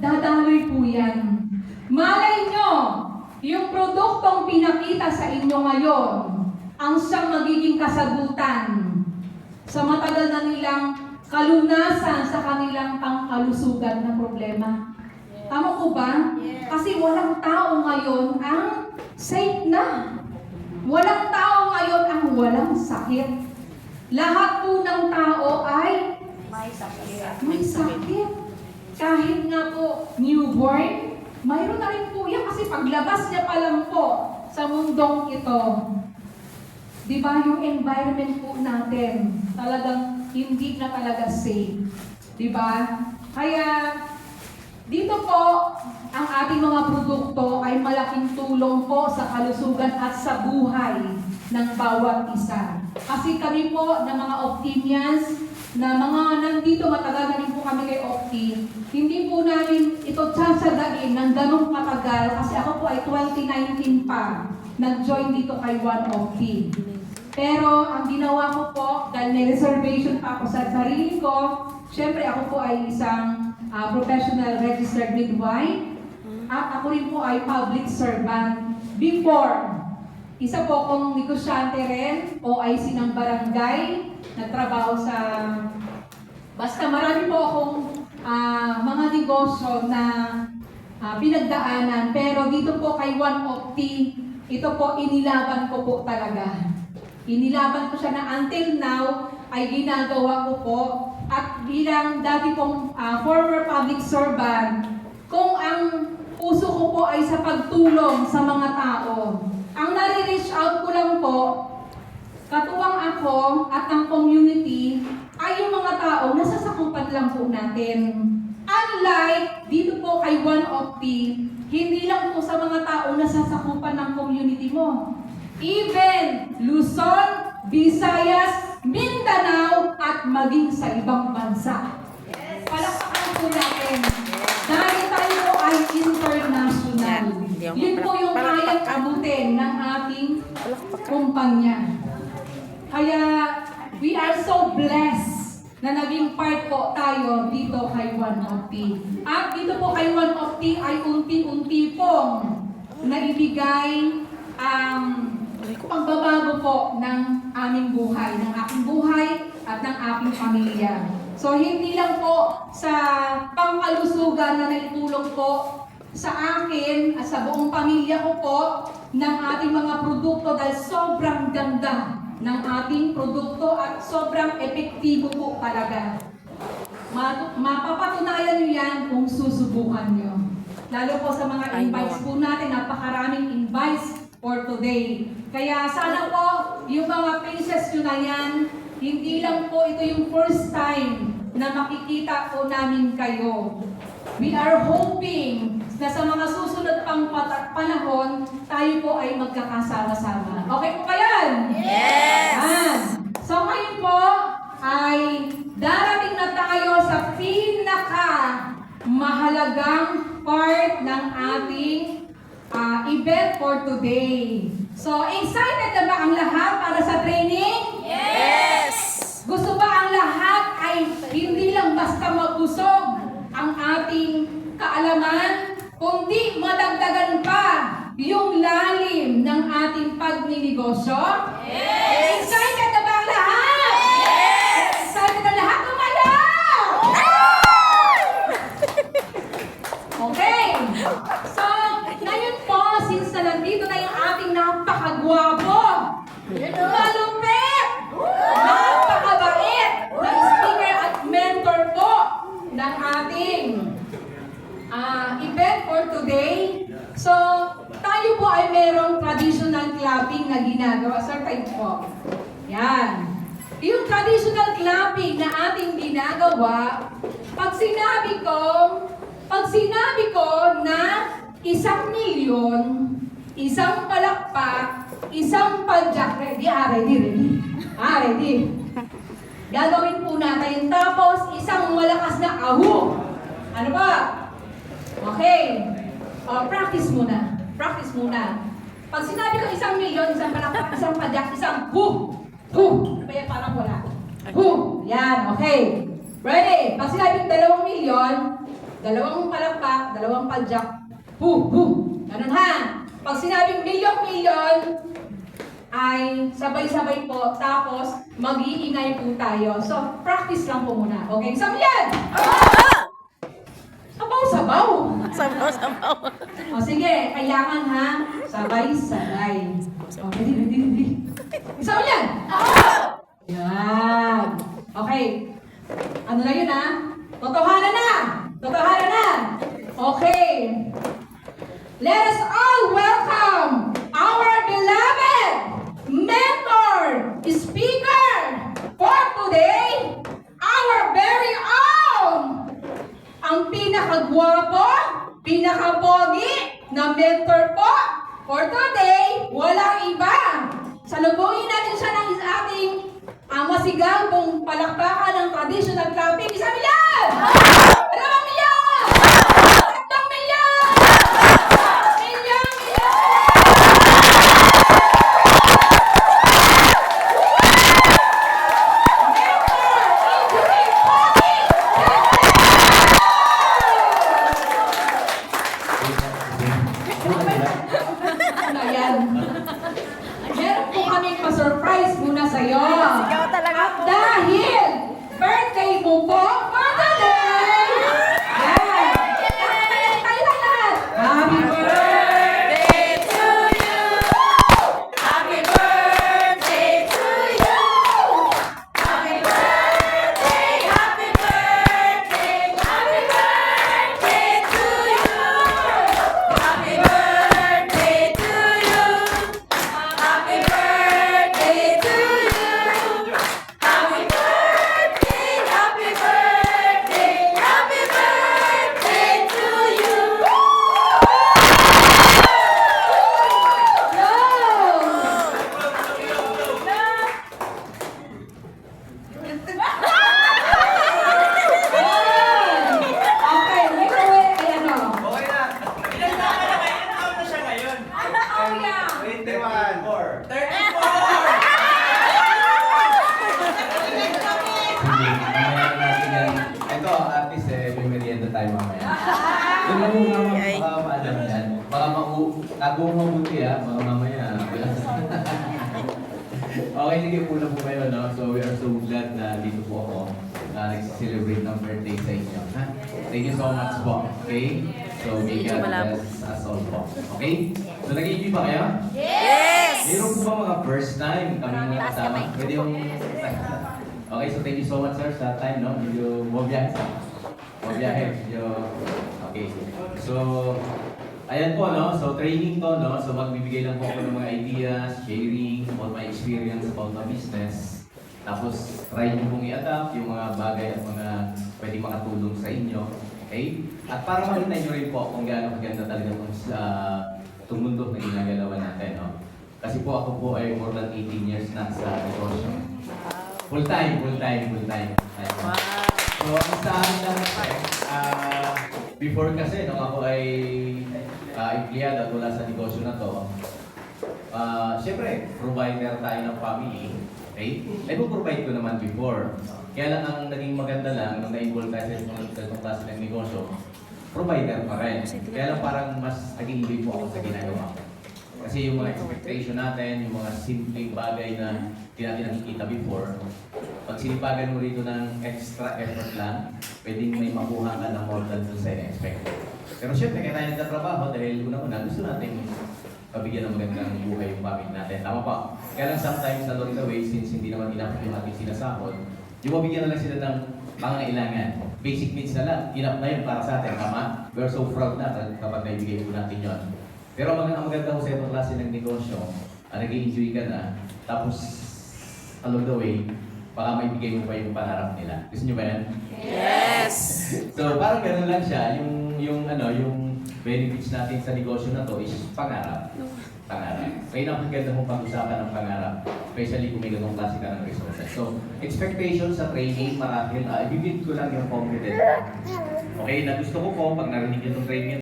dadaloy po yan. Malay nyo, yung produktong pinakita sa inyo ngayon, ang siyang magiging kasagutan sa matagal na nilang kalunasan sa kanilang pangkalusugan na problema. Tama po ba? Kasi walang tao ngayon ang safe na. Walang tao ngayon ang walang sakit. Lahat po ng tao ay may sakit. Kahit nga po newborn, mayroon na rin po yan kasi paglabas niya pa lang po sa mundong ito. Di ba yung environment po natin talagang hindi na talaga safe. Di ba? Kaya dito po, ang ating mga produkto ay malaking tulong po sa kalusugan at sa buhay ng bawat isa. Kasi kami po ng mga Optimians, na mga nandito matagal na rin po kami kay Opti, hindi po namin ito tsasagain ng ganong matagal kasi ako po ay 2019 pa nag-join dito kay One Opti. Pero ang ginawa ko po, dahil may reservation pa ako sa sarili ko, syempre ako po ay isang professional registered midwife at ako rin po ay public servant. Before, isa po akong negosyante rin, OIC ng barangay, nagtrabaho sa... Basta marami po akong mga negosyo na pinagdaanan. Pero dito po kay One Opti, ito po inilaban ko po talaga. Inilaban ko siya na until now ay ginagawa ko po. At bilang dati pong former public servant, kung ang puso ko po ay sa pagtulong sa mga tao, ang nare-reach out ko lang po, katuwang ako at ang community, ay yung mga tao nasasakupan lang po natin. Unlike dito po kay One Opti, hindi lang po sa mga tao nasasakupan ng community mo. Even Luzon, Visayas, Mindanao, at maging sa ibang bansa. Palakpakan po natin. Dahil tayo po ay international. Yun po yung kayang abutin ng ating kumpanya. Kaya, we are so blessed na naging part po tayo dito kay One Opti. At dito po kay One Opti ay unti-unti pong naibigay ang pagbabago po ng aming buhay, ng aking buhay at ng aking pamilya. So, hindi lang po sa pangkalusugan na naitulong po sa akin at sa buong pamilya ko po ng ating mga produkto dahil sobrang ganda ng ating produkto at sobrang epektibo po talaga. Mapapatunayan nyo yan kung susubukan nyo. Lalo po sa mga invites po natin, napakaraming invites for today. Kaya sana po, yung mga faces nyo na yan, hindi lang po ito yung first time na makikita po namin kayo. We are hoping na sa mga susunod pang panahon, tayo po ay magkakasama-sama. Okay po ba yan? Yes! So ngayon po ay darating na tayo sa mahalagang part ng ating event for today. So, excited na ba ang lahat para sa training? Yes! Gusto ba ang lahat ay hindi lang basta mabusog ang ating kaalaman, kundi madagdagan pa yung lalim ng ating pagninegosyo? Yes! Excited na ba ang lahat? Yes! Excited na lahat? Tumayo! Okay. So, ngayon po, since na nandito na yung ating napakagwapo, malupit, napakabait na speaker at mentor po ng ating event for today. So, tayo po ay merong traditional clapping na ginagawa. Sir, tayo po. Yan. Yung traditional clapping na ating ginagawa, pag sinabi ko na 1,000,000, isang palakpak, isang padyak, ready? Ready. Gagawin po natin. Tapos, isang malakas na ahu. Ano ba? Okay. Practice muna. Pag sinabi ko 1,000,000, isang palakpak, isang padyak, isang hu. Kaya parang wala. Hu. Yan, okay. Ready? Pag sinabi ko 2,000,000, Dalawang palakpak, dalawang padyak. Ganun ha. Pag sinabing milyon-milyon, ay sabay-sabay po, tapos mag-iingay po tayo. So, practice lang po muna. Okay, isang yan! Sabaw-sabaw! Sabaw-sabaw. O sige, kailangan ha, sabay-sabay. O, ready. Isang yan! Yan! Okay. Ano na yun ha? Totohanan na! Totohanan na! Okay. Let us all welcome our beloved mentor, speaker for today, our very own, ang pinakagwapo, pinakapogi na mentor po for today, walang iba. Salubungin natin siya ng ating masigabong palakpakan ng traditional clapping. 1 milyon! 2 milyon! 3 milyon! Milyon! Ayan. Meron po kaming pa-surprise muna sa'yo. Sigaw talaga At po. dahil birthday mo po for today! Yan! Tayo lahat! Happy birthday! Birthday to you. Happy birthday to you. Happy birthday, happy birthday, happy birthday to you. Happy birthday to you. Happy birthday to you. Happy birthday, happy birthday, happy birthday to you. Okay, may uwi ay ano? Okay na. Ilan taon na siya ngayon? Oh, yeah. 21. 34. Ito, at least may merienda tayo mamaya. Doon mo muna baka maalam yan. Baka tago mo mabuti baka mamaya. Okay, sige po na po kayo, no? So, we are so glad na dito po ako na nag-celebrate ng birthday sa inyo. Ha? Thank you so much po. Okay? So, may God bless us all po. Okay? So, nag-iibig ba kayo? Yes! Meron po ba mga first time kami na kasama? Pwede yung... Okay, so thank you so much, sir, sa time, no? Medyo mabiyahe. Medyo... Okay. So, ayan po, no? So, training to, no? So, magbibigay lang po ako ng mga ideas, sharing, all my experience about the business. Tapos, try nyo pong i-adapt yung mga bagay at mga pwedeng makatulong sa inyo. Okay? At para makita nyo rin po kung gaano kaganda talaga itong mundo na ginagalawan natin, no? Kasi po ako po ay more than 18 years na sa negosyo. Full time. Ayun. Wow. So, ang sa akin lang kasi, before kasi, nung ako ay empleyado at wala sa negosyo na to, syempre, provider tayo ng family. Okay? Nag-provide ko naman before. Kaya lang ang naging maganda lang, nung na-involve tayo sa itong klase ng negosyo, provider pa rin. Kaya lang parang mas naging po ako sa ginagawa ko. Kasi yung mga expectation natin, yung mga simpleng bagay na hindi natin nakikita before, pag sinipagan mo rito ng extra effort lang, pwedeng may makuha ka na more than sa expect. Pero syempre, kaya tayo nagtatrabaho dahil una-una gusto natin pabigyan ng magandang buhay yung family natin. Tama pa. Kaya lang sometimes along the way, since hindi naman enough yung ating sinasahod, yung mabigyan na lang sila ng pangangailangan. Basic needs na lang. Enough na yun para sa atin. Tama? We're so proud na kapag naibigay po natin yun. Pero ang maganda ko sa itong klase ng negosyo, nag-i-enjoy ka na, tapos along the way, baka maibigay mo pa yung pangarap nila. Gusto nyo ba yan? Yes! So parang gano'n lang siya, yung benefits natin sa negosyo na to is pangarap. Kaya napaganda mong pag-usapan ng pangarap, especially kung may ganong klase ka ng resources. So, expectation sa training, marahil, ibibig ko lang yung confidence. Okay, na gusto ko po, pag narinig yung training